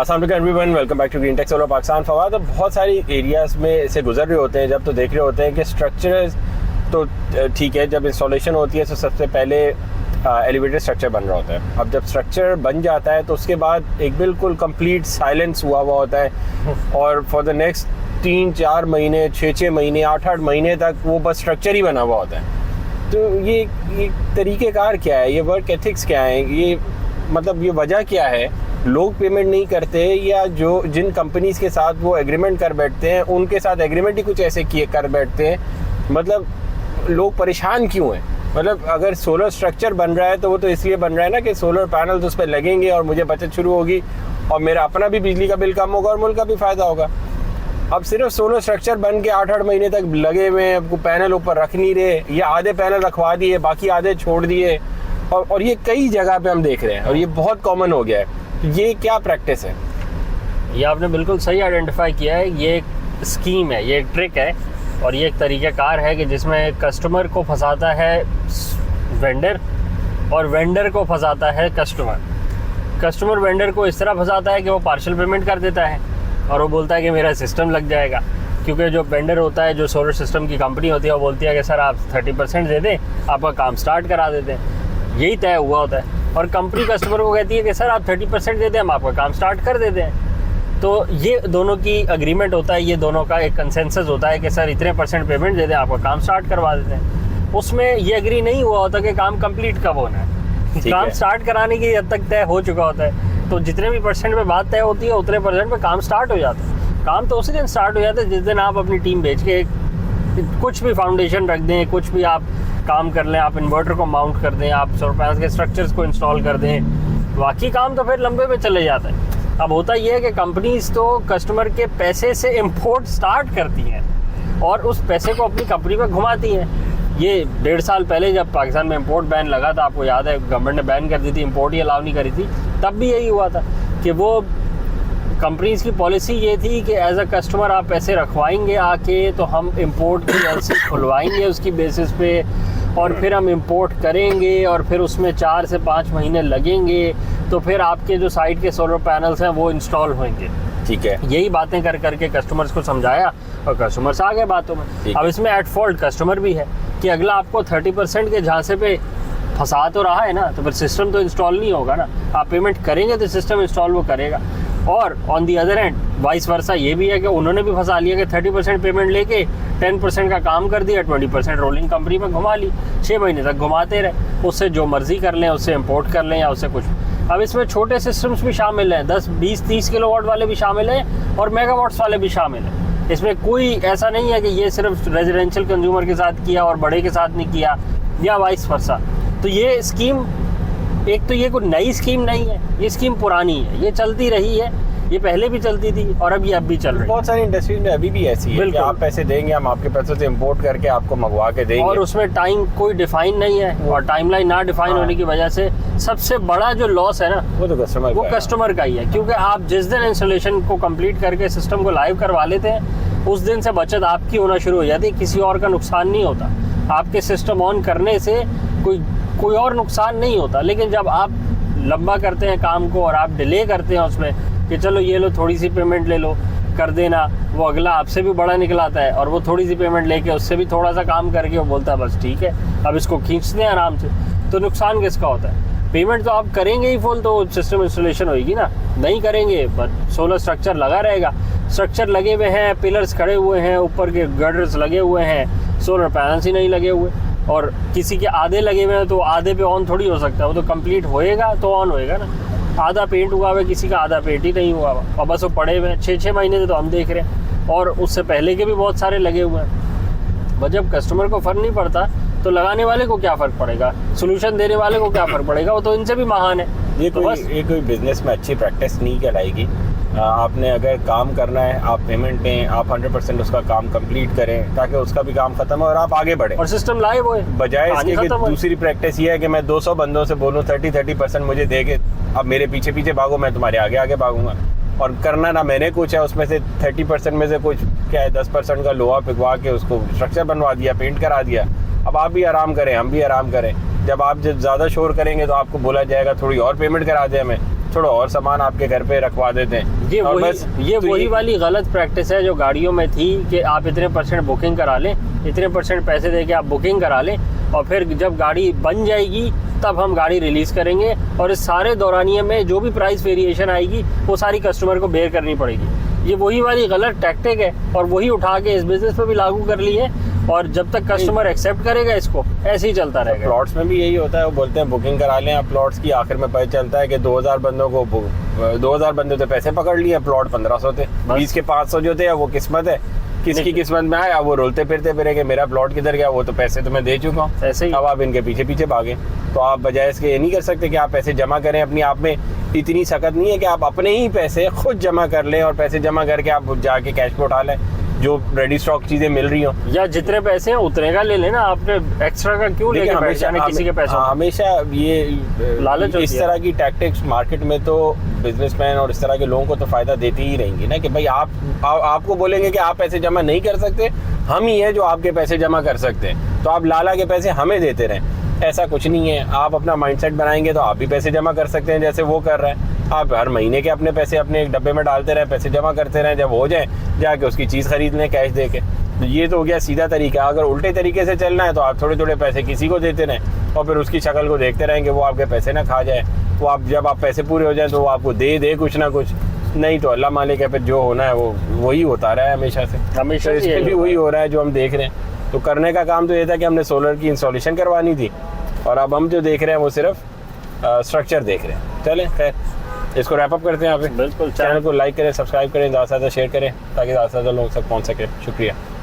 अस्सलाम वालेकुम everyone, welcome back to green tech solar Pakistan. Fawad, अब बहुत सारी एरियाज़ में से गुजर रहे होते हैं जब, तो देख रहे होते हैं कि स्ट्रक्चर तो ठीक है, जब इंस्टॉलेशन होती है तो सबसे पहले एलिवेटेड स्ट्रक्चर बन रहा होता है। अब जब स्ट्रक्चर बन जाता है तो उसके बाद एक बिल्कुल कंप्लीट साइलेंस हुआ होता है और फॉर द नेक्स्ट 3-4 महीने, 6-6 महीने, 8-8 महीने तक वो बस स्ट्रक्चर ही बना हुआ होता है। तो ये तरीक़ेकार क्या है, ये वर्क एथिक्स क्या है, ये मतलब ये वजह क्या है? लोग पेमेंट नहीं करते या जो जिन कंपनीज के साथ वो एग्रीमेंट कर बैठते हैं उनके साथ एग्रीमेंट ही कुछ ऐसे किए कर बैठते हैं? मतलब लोग परेशान क्यों हैं? मतलब अगर सोलर स्ट्रक्चर बन रहा है तो वो तो इसलिए बन रहा है ना कि सोलर पैनल्स उस पर लगेंगे और मुझे बचत शुरू होगी और मेरा अपना भी बिजली का बिल कम होगा और मुल्क का भी फ़ायदा होगा। अब सिर्फ सोलर स्ट्रक्चर बन के 8-8 महीने तक लगे हुए हैं, आपको पैनल ऊपर रख नहीं रहे या आधे पैनल रखवा दिए बाकी आधे छोड़ दिए, और ये कई जगह पे हम देख रहे हैं और ये बहुत कॉमन हो गया है। ये क्या प्रैक्टिस है? ये आपने बिल्कुल सही आइडेंटिफाई किया है। ये एक स्कीम है, ये एक ट्रिक है और ये एक तरीक़ाकार है कि जिसमें कस्टमर को फंसाता है वेंडर और वेंडर को फंसाता है कस्टमर। कस्टमर वेंडर को इस तरह फंसाता है कि वो पार्शियल पेमेंट कर देता है और वो बोलता है कि मेरा सिस्टम लग जाएगा, क्योंकि जो वेंडर होता है, जो सोलर सिस्टम की कंपनी होती है, वो बोलती है कि सर आप 30% दे दें, आपका काम स्टार्ट करा देते हैं। यही तय हुआ होता है और कंपनी कस्टमर को कहती है कि सर आप 30% दे दें, हम आपका काम स्टार्ट कर देते हैं। तो ये दोनों की अग्रीमेंट होता है, ये दोनों का एक कंसेंसस होता है कि सर इतने % पेमेंट दे दें, आपका काम स्टार्ट करवा देते हैं। उसमें ये एग्री नहीं हुआ होता कि काम कंप्लीट कब होना है। काम स्टार्ट कराने की हद तक तय हो चुका होता है, तो जितने भी % पे बात तय होती है उतने % पे काम स्टार्ट हो जाता है। काम तो उसी दिन स्टार्ट हो जाता है जिस दिन आप अपनी टीम भेज के कुछ भी फाउंडेशन रख दें, कुछ भी आप काम कर लें, आप इन्वर्टर को माउंट कर दें, आप सोलर पैनल्स के स्ट्रक्चर्स को इंस्टॉल कर दें, बाकी काम तो फिर लंबे में चले जाता है। अब होता ये है कि कंपनीज तो कस्टमर के पैसे से इंपोर्ट स्टार्ट करती हैं और उस पैसे को अपनी कंपनी में घुमाती हैं। ये 1.5 साल पहले जब पाकिस्तान में इंपोर्ट बैन लगा था, आपको याद है, गवर्नमेंट ने बैन कर दी थी, इंपोर्ट ही अलाउ नहीं करी थी, तब भी यही हुआ था कि वो कंपनीज की पॉलिसी ये थी कि एज अ कस्टमर आप पैसे रखवाएंगे आके तो हम इंपोर्ट की एलसी खुलवाएंगे उसकी बेसिस पे और फिर हम इंपोर्ट करेंगे और फिर उसमें 4 से 5 महीने लगेंगे, तो फिर आपके जो साइड के सोलर पैनल्स हैं वो इंस्टॉल होंगे। ठीक है, यही बातें कर करके कस्टमर्स को समझाया और कस्टमर्स आ गए बातों में। अब इसमें एट फॉल्ट कस्टमर भी है कि अगला आपको 30% के झांसे पे फंसा तो रहा है ना, तो फिर सिस्टम तो इंस्टॉल नहीं होगा ना। आप पेमेंट करेंगे तो सिस्टम इंस्टॉल वो करेगा। और on the other and vice versa ये भी है कि उन्होंने भी फंसा लिया कि 30% पेमेंट लेके 10% का काम कर दिया, 20% रोलिंग कंपनी में घुमा ली, 6 महीने तक घुमाते रहे, उससे जो मर्जी कर लें, उससे इंपोर्ट कर लें या उससे कुछ। अब इसमें छोटे सिस्टम्स भी शामिल हैं, 10, 20, 30 किलोवाट वाले भी शामिल हैं और मेगावाट्स वाले भी शामिल हैं। इसमें कोई ऐसा नहीं है कि ये सिर्फ रेजिडेंशियल कंज्यूमर के साथ किया और बड़े के साथ नहीं किया या वाइस वर्सा। तो ये स्कीम, एक तो ये कोई नई स्कीम नहीं है, ये स्कीम पुरानी है, ये चलती रही है, ये पहले भी चलती थी और अब भी चल रही है। बहुत सारी इंडस्ट्रीज में अभी भी ऐसी है कि आप पैसे देंगे, हम आपके पैसों से इंपोर्ट करके आपको मंगवा के देंगे और उसमें टाइम कोई डिफाइन नहीं है और टाइमलाइन ना डिफाइन होने की वजह से सबसे बड़ा जो लॉस है ना वो तो कस्टमर का ही है, क्योंकि आप जिस दिन इंस्टॉलेशन को कंप्लीट करके सिस्टम को लाइव करवा लेते हैं उस दिन से बचत आपकी होना शुरू हो जाती है, किसी और का नुकसान नहीं होता। आपके सिस्टम ऑन करने से कोई और नुकसान नहीं होता। लेकिन जब आप लंबा करते हैं काम को और आप डिले करते हैं उसमें कि चलो ये लो थोड़ी सी पेमेंट ले लो कर देना, वो अगला आपसे भी बड़ा निकल आता है और वो थोड़ी सी पेमेंट लेके उससे भी थोड़ा सा काम करके वो बोलता है बस ठीक है अब इसको खींचते हैं आराम से। तो नुकसान किसका होता है? पेमेंट तो आप करेंगे ही फुल तो सिस्टम इंस्टॉलेशन होगी ना, नहीं करेंगे बट सोलर स्ट्रक्चर लगा रहेगा, स्ट्रक्चर लगे हुए हैं, पिलर्स खड़े हुए हैं, ऊपर के गर्डर्स लगे हुए हैं, सोलर पैनल्स ही नहीं लगे हुए और किसी के आधे लगे हुए हैं तो आधे पे ऑन थोड़ी हो सकता है, वो तो कंप्लीट होएगा तो ऑन होएगा ना। आधा पेंट हुआ हुआ है, किसी का आधा पेंट ही नहीं हुआ हुआ और बस वो पड़े हुए हैं। 6-6 महीने से तो हम देख रहे हैं और उससे पहले के भी बहुत सारे लगे हुए हैं। बस जब कस्टमर को फ़र्क नहीं पड़ता तो लगाने वाले को क्या फ़र्क पड़ेगा, सोल्यूशन देने वाले को क्या फ़र्क पड़ेगा, वो तो इनसे भी महान है। ये कोई बिजनेस में अच्छी प्रैक्टिस नहीं कहलाएगी। आपने अगर काम करना है आप पेमेंट दें, आप 100% उसका काम कंप्लीट करें ताकि उसका भी काम खत्म हो और आप आगे बढ़े और सिस्टम लाइव हो। बजाय इसके कि दूसरी प्रैक्टिस ये है कि मैं 200 बंदों से बोलूँ 30% मुझे दे के अब मेरे पीछे पीछे भागो, मैं तुम्हारे आगे आगे भागूंगा और करना ना मैंने कुछ है, उसमें से 30% में से कुछ क्या है 10% का लोहा पिघवा के उसको स्ट्रक्चर बनवा दिया, पेंट करा दिया। अब आप भी आराम करें, हम भी आराम करें। जब ज़्यादा शोर करेंगे तो आपको बोला जाएगा थोड़ी और पेमेंट करा दें हमें, थोड़ा और सामान आपके घर पे रखवा देते हैं। ये और वही बस ये तो वही वाली गलत प्रैक्टिस है जो गाड़ियों में थी कि आप इतने % बुकिंग करा लें, इतने % पैसे दे के आप बुकिंग करा लें, और फिर जब गाड़ी बन जाएगी तब हम गाड़ी रिलीज़ करेंगे, और इस सारे दौरानिए में जो भी प्राइस वेरिएशन आएगी वो सारी कस्टमर को बेयर करनी पड़ेगी। ये वही वाली गलत टैक्टिक है, और वही उठा के इस बिज़नेस पर भी लागू कर ली है, और जब तक कस्टमर एक्सेप्ट करेगा इसको ऐसे ही चलता रहेगा। प्लॉट्स में भी यही होता है, वो बोलते हैं बुकिंग करा लें आप प्लॉट्स की, आखिर में पता चलता है कि 2000 बंदों को 2000 बंदे तो पैसे पकड़ लिए, प्लॉट 1500 थे, 20 के 500 जो थे वो किस्मत है, किसकी किस्मत में आया वो रोलते फिरते फिरे कि मेरा प्लॉट किधर गया, वो तो पैसे तो मैं दे चुका हूँ, ऐसे ही अब आप इनके पीछे पीछे भागे। तो आप बजाय इसके ये नहीं कर सकते कि आप पैसे जमा करें, अपनी आप में इतनी सकत नहीं है कि आप अपने ही पैसे खुद जमा कर लें और पैसे जमा करके आप जाके कैश पे उठा लें जो रेडी स्टॉक चीजें मिल रही हो, या जितने पैसे हैं उतने का ले लेना, आपने एक्स्ट्रा का क्यों लेके बैठ जाने किसी के पैसों। हमेशा ये लालच इस तरह की टैक्टिक्स मार्केट में तो बिजनेसमैन और इस तरह के लोगों को तो फायदा देती ही रहेंगी ना, कि भाई आपको बोलेंगे कि आप पैसे जमा नहीं कर सकते, हम ही हैं जो आपके पैसे जमा कर सकते हैं, तो आप लाला के पैसे हमें देते रहें। ऐसा कुछ नहीं है, आप अपना माइंडसेट बनाएंगे तो आप भी पैसे जमा कर सकते हैं जैसे वो कर रहे हैं। आप हर महीने के अपने पैसे अपने एक डब्बे में डालते रहे, पैसे जमा करते रहें, जब हो जाए जाके उसकी चीज़ खरीद लें कैश दे के। तो ये तो हो गया सीधा तरीका। अगर उल्टे तरीके से चलना है तो आप थोड़े थोड़े पैसे किसी को देते रहें और फिर उसकी शक्ल को देखते रहेंगे, वो आपके पैसे ना खा जाए। तो आप जब आप पैसे पूरे हो जाए तो वो आपको दे कुछ ना कुछ, नहीं तो अल्लाह मालिक है, फिर जो होना है वो वही होता रहा है हमेशा से। हमेशा तो इस पर भी वही हो रहा है जो हम देख रहे हैं। तो करने का काम तो ये था कि हमने सोलर की इंस्टॉलेशन करवानी थी, और अब हम जो देख रहे हैं वो सिर्फ स्ट्रक्चर देख रहे हैं। चलें खैर, इसको रैप अप करते हैं यहाँ पे। बिल्कुल, चैनल को लाइक करें, सब्सक्राइब करें, ज़्यादा से ज़्यादा शेयर करें ताकि ज़्यादा से ज़्यादा लोग तक पहुँच सके। शुक्रिया।